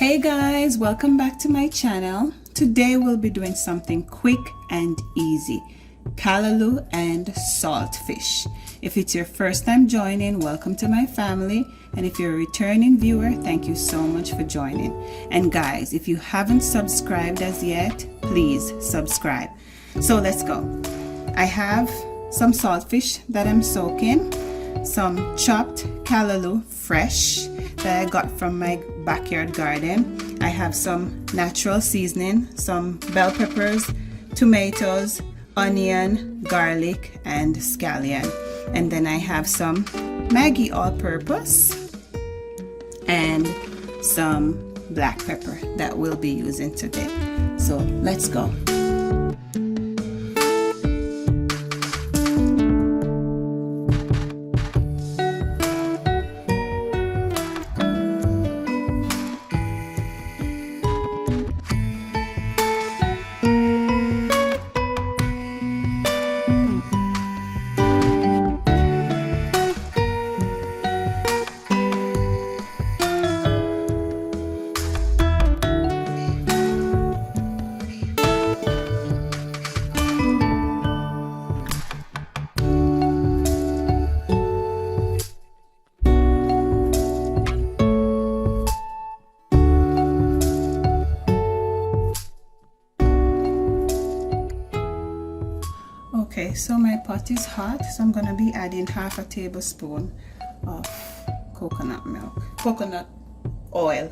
Hey guys, welcome back to my channel. Today we'll be doing something quick and easy, callaloo and saltfish. If it's your first time joining, welcome to my family, and if you're a returning viewer, thank you so much for joining. And guys, if you haven't subscribed as yet, please subscribe. So let's go. I have some saltfish that I'm soaking, some chopped callaloo fresh that I got from my backyard garden. I have some natural seasoning, some bell peppers, tomatoes, onion, garlic, and scallion. And then I have some Maggi all-purpose and some black pepper that we'll be using today. So let's go. Okay, so my pot is hot, so I'm gonna be adding half a tablespoon of coconut oil.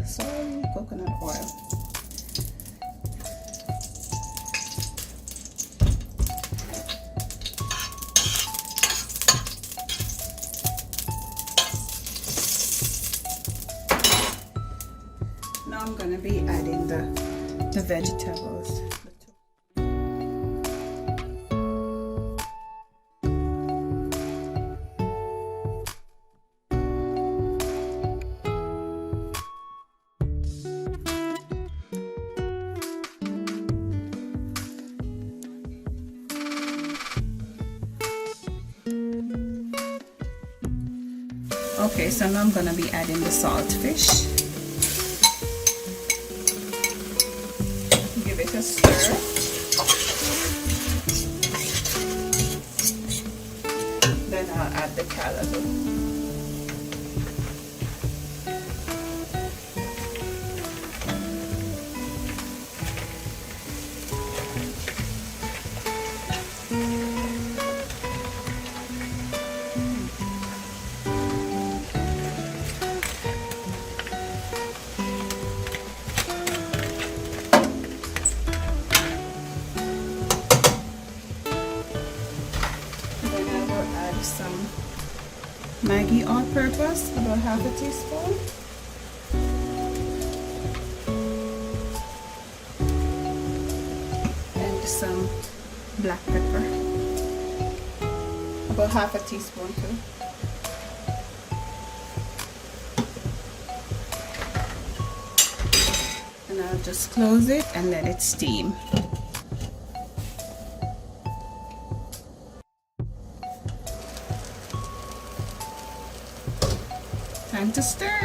Now I'm gonna be adding the vegetables. Okay, so now I'm gonna be adding the saltfish. Give it a stir. Then I'll add the callaloo. Some Maggi all-purpose, about half a teaspoon, and some black pepper, about half a teaspoon too. And I'll just close it and let it steam. Time to stir.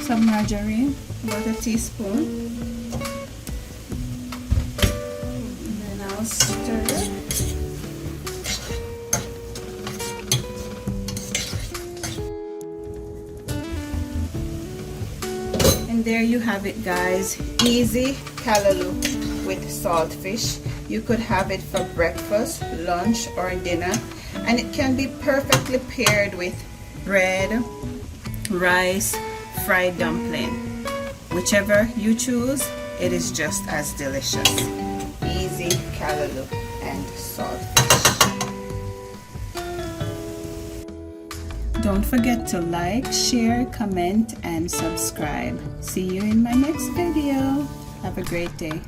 Some margarine, about a teaspoon. Stir. And there you have it, guys. Easy callaloo with saltfish. You could have it for breakfast, lunch, or dinner, and it can be perfectly paired with bread, rice, fried dumpling. Whichever you choose, it is just as delicious. Easy callaloo and saltfish. Don't forget to like, share, comment, and subscribe. See you in my next video. Have a great day.